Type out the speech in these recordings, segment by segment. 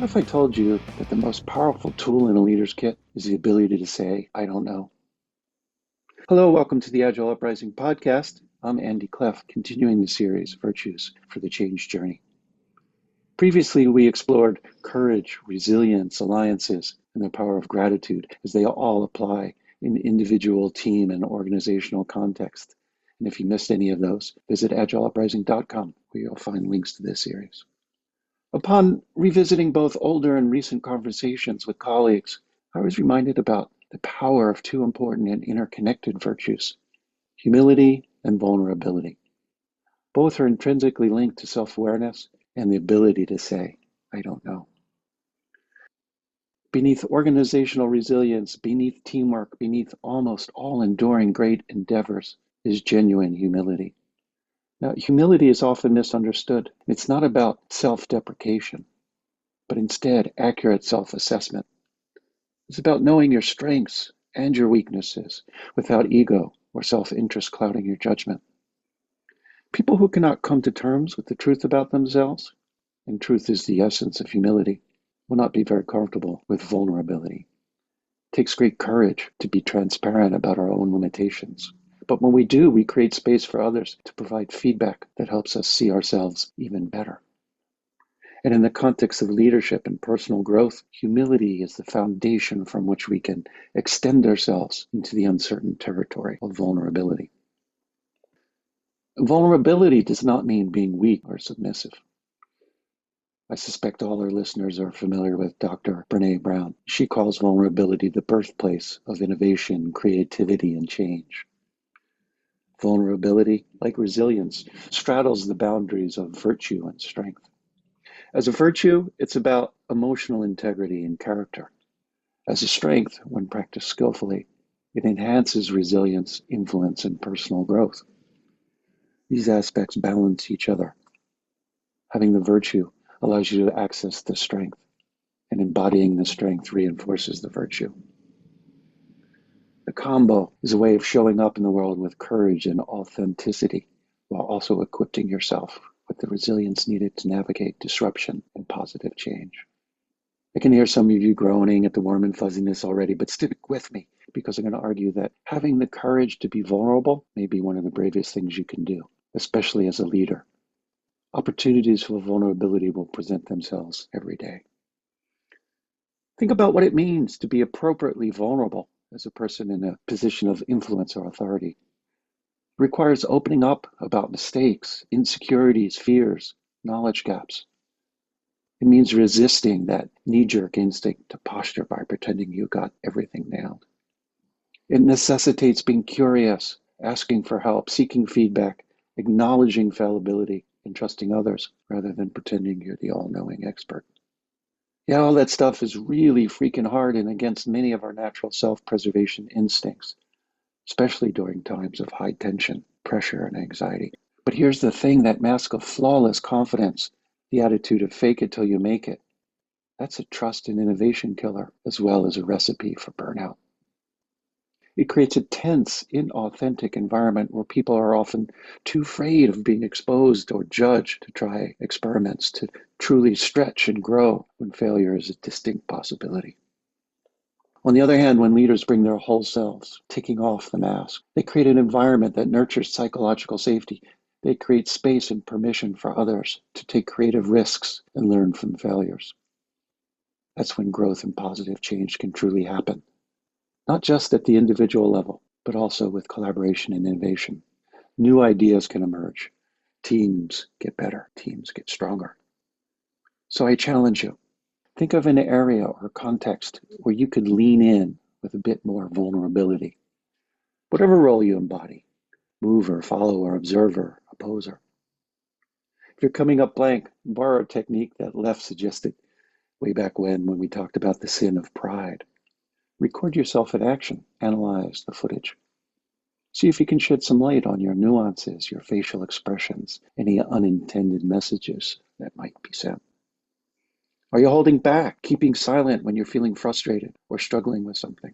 if I told you that the most powerful tool in a leader's kit is the ability to say, I don't know? Hello, welcome to the Agile Uprising podcast. I'm Andy Cleff, continuing the series, Virtues for the Change Journey. Previously, we explored courage, resilience, alliances, and the power of gratitude as they all apply in individual, team, and organizational context. And if you missed any of those, visit agileuprising.com, where you'll find links to this series. Upon revisiting both older and recent conversations with colleagues, I was reminded about the power of two important and interconnected virtues, humility and vulnerability. Both are intrinsically linked to self-awareness and the ability to say, I don't know. Beneath organizational resilience, beneath teamwork, beneath almost all enduring great endeavors is genuine humility. Now, humility is often misunderstood. It's not about self-deprecation, but instead accurate self-assessment. It's about knowing your strengths and your weaknesses without ego or self-interest clouding your judgment. People who cannot come to terms with the truth about themselves, and truth is the essence of humility, will not be very comfortable with vulnerability. It takes great courage to be transparent about our own limitations. But when we do, we create space for others to provide feedback that helps us see ourselves even better. And in the context of leadership and personal growth, humility is the foundation from which we can extend ourselves into the uncertain territory of vulnerability. Vulnerability does not mean being weak or submissive. I suspect all our listeners are familiar with Dr. Brené Brown. She calls vulnerability the birthplace of innovation, creativity, and change. Vulnerability, like resilience, straddles the boundaries of virtue and strength. As a virtue, it's about emotional integrity and character. As a strength, when practiced skillfully, it enhances resilience, influence, and personal growth. These aspects balance each other. Having the virtue allows you to access the strength, and embodying the strength reinforces the virtue. The combo is a way of showing up in the world with courage and authenticity, while also equipping yourself with the resilience needed to navigate disruption and positive change. I can hear some of you groaning at the warm and fuzziness already, but stick with me because I'm going to argue that having the courage to be vulnerable may be one of the bravest things you can do, especially as a leader. Opportunities for vulnerability will present themselves every day. Think about what it means to be appropriately vulnerable as a person in a position of influence or authority. It requires opening up about mistakes, insecurities, fears, knowledge gaps. It means resisting that knee-jerk instinct to posture by pretending you got everything nailed. It necessitates being curious, asking for help, seeking feedback, acknowledging fallibility, and trusting others rather than pretending you're the all-knowing expert. Yeah, all that stuff is really freaking hard and against many of our natural self-preservation instincts, especially during times of high tension, pressure, and anxiety. But here's the thing, that mask of flawless confidence, the attitude of fake it till you make it, that's a trust and innovation killer, as well as a recipe for burnout. It creates a tense, inauthentic environment where people are often too afraid of being exposed or judged to try experiments, to truly stretch and grow when failure is a distinct possibility. On the other hand, when leaders bring their whole selves, taking off the mask, they create an environment that nurtures psychological safety. They create space and permission for others to take creative risks and learn from failures. That's when growth and positive change can truly happen. Not just at the individual level, but also with collaboration and innovation. New ideas can emerge. Teams get better. Teams get stronger. So I challenge you. Think of an area or context where you could lean in with a bit more vulnerability. Whatever role you embody, mover, follower, observer, opposer. If you're coming up blank, borrow a technique that Leff suggested way back when we talked about the sin of pride. Record yourself in action. Analyze the footage. See if you can shed some light on your nuances, your facial expressions, any unintended messages that might be sent. Are you holding back, keeping silent when you're feeling frustrated or struggling with something?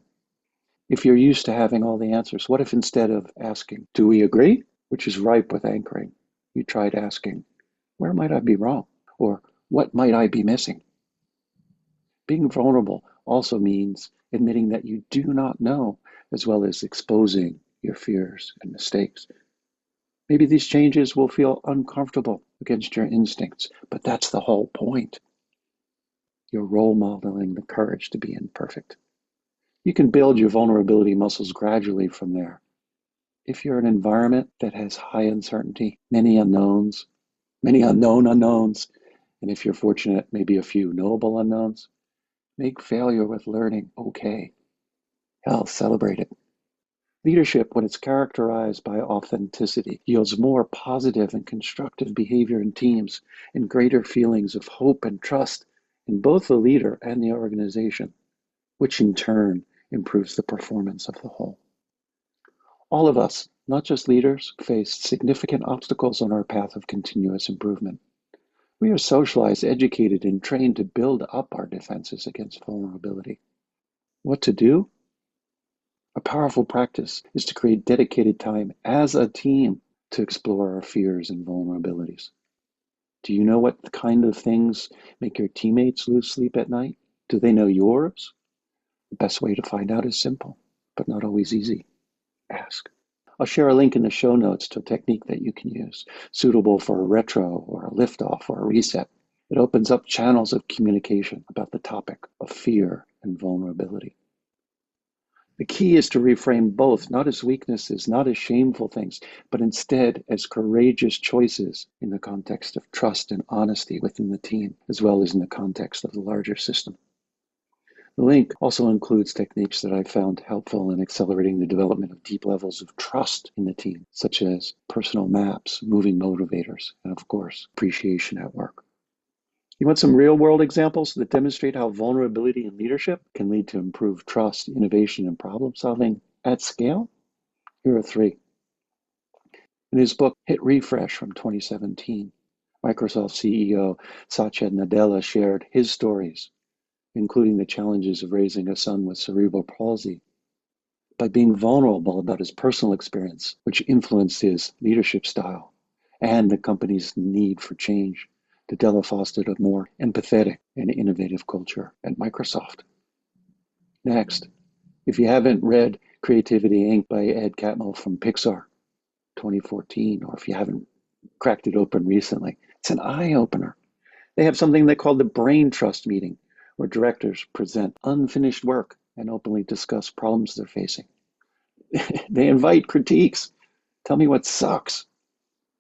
If you're used to having all the answers, what if instead of asking, do we agree? Which is ripe with anchoring, you tried asking, where might I be wrong? Or what might I be missing? Being vulnerable also means admitting that you do not know, as well as exposing your fears and mistakes. Maybe these changes will feel uncomfortable against your instincts, but that's the whole point. You're role modeling the courage to be imperfect. You can build your vulnerability muscles gradually from there. If you're in an environment that has high uncertainty, many unknowns, many unknown unknowns, and if you're fortunate, maybe a few knowable unknowns, make failure with learning okay. Hell, celebrate it. Leadership, when it's characterized by authenticity, yields more positive and constructive behavior in teams and greater feelings of hope and trust in both the leader and the organization, which in turn improves the performance of the whole. All of us, not just leaders, face significant obstacles on our path of continuous improvement. We are socialized, educated, and trained to build up our defenses against vulnerability. What to do? A powerful practice is to create dedicated time as a team to explore our fears and vulnerabilities. Do you know what kind of things make your teammates lose sleep at night? Do they know yours? The best way to find out is simple, but not always easy. Ask. I'll share a link in the show notes to a technique that you can use, suitable for a retro or a liftoff or a reset. It opens up channels of communication about the topic of fear and vulnerability. The key is to reframe both, not as weaknesses, not as shameful things, but instead as courageous choices in the context of trust and honesty within the team, as well as in the context of the larger system. The link also includes techniques that I found helpful in accelerating the development of deep levels of trust in the team, such as personal maps, moving motivators, and of course, appreciation at work. You want some real-world examples that demonstrate how vulnerability in leadership can lead to improved trust, innovation, and problem-solving at scale? Here are three. In his book, Hit Refresh from 2017, Microsoft CEO Satya Nadella shared his stories, including the challenges of raising a son with cerebral palsy, by being vulnerable about his personal experience, which influenced his leadership style, and the company's need for change. Nadella fostered a more empathetic and innovative culture at Microsoft. Next, if you haven't read Creativity Inc. by Ed Catmull from Pixar, 2014, or if you haven't cracked it open recently, it's an eye-opener. They have something they call the Brain Trust Meeting, where directors present unfinished work and openly discuss problems they're facing. They invite critiques. Tell me what sucks.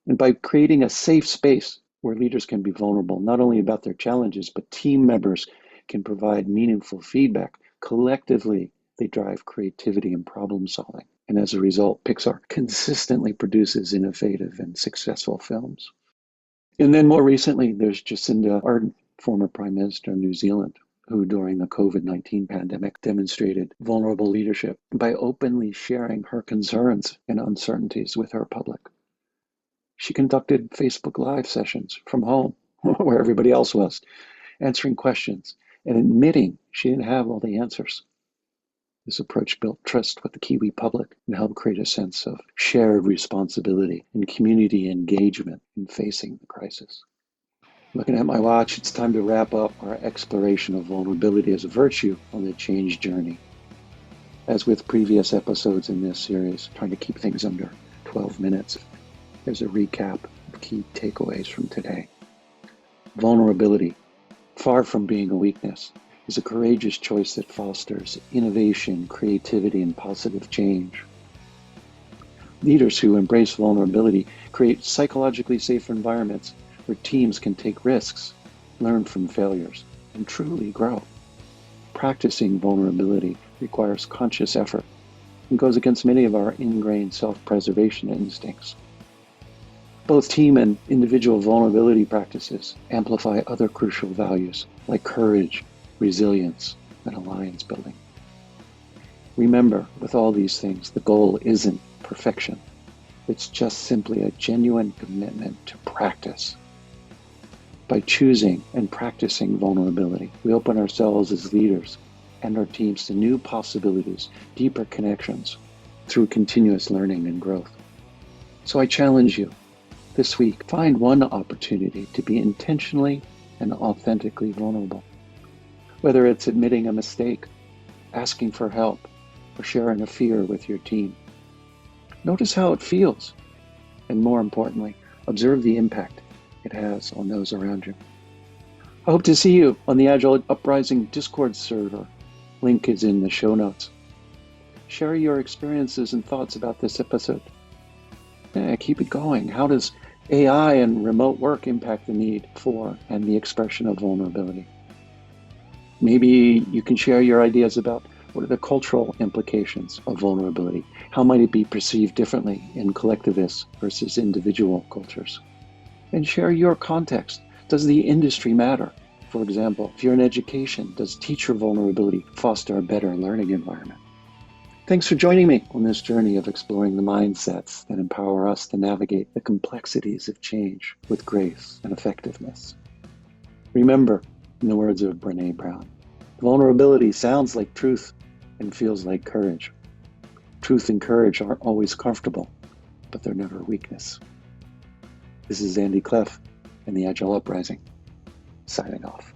And by creating a safe space where leaders can be vulnerable, not only about their challenges, but team members can provide meaningful feedback. Collectively, they drive creativity and problem solving. And as a result, Pixar consistently produces innovative and successful films. And then more recently, there's Jacinda Ardern, former Prime Minister of New Zealand, who during the COVID-19 pandemic demonstrated vulnerable leadership by openly sharing her concerns and uncertainties with her public. She conducted Facebook Live sessions from home, where everybody else was, answering questions and admitting she didn't have all the answers. This approach built trust with the Kiwi public and helped create a sense of shared responsibility and community engagement in facing the crisis. Looking at my watch, it's time to wrap up our exploration of vulnerability as a virtue on the change journey. As with previous episodes in this series, trying to keep things under 12 minutes. Here's a recap of key takeaways from today. Vulnerability, far from being a weakness, is a courageous choice that fosters innovation, creativity, and positive change. Leaders who embrace vulnerability create psychologically safe environments where teams can take risks, learn from failures, and truly grow. Practicing vulnerability requires conscious effort and goes against many of our ingrained self-preservation instincts. Both team and individual vulnerability practices amplify other crucial values like courage, resilience, and alliance building. Remember, with all these things, the goal isn't perfection. It's just simply a genuine commitment to practice. By choosing and practicing vulnerability, we open ourselves as leaders and our teams to new possibilities, deeper connections through continuous learning and growth. So I challenge you, this week, find one opportunity to be intentionally and authentically vulnerable. whether it's admitting a mistake, asking for help, or sharing a fear with your team. Notice how it feels, and more importantly, observe the impact it has on those around you. I hope to see you on the Agile Uprising Discord server. Link is in the show notes. Share your experiences and thoughts about this episode. Keep it going. How does AI and remote work impact the need for and the expression of vulnerability? Maybe you can share your ideas about what are the cultural implications of vulnerability? How might it be perceived differently in collectivist versus individual cultures? And share your context. Does the industry matter? For example, if you're in education, does teacher vulnerability foster a better learning environment? Thanks for joining me on this journey of exploring the mindsets that empower us to navigate the complexities of change with grace and effectiveness. Remember, in the words of Brené Brown, vulnerability sounds like truth and feels like courage. Truth and courage aren't always comfortable, but they're never weakness. This is Andy Cleff and the Agile Uprising, signing off.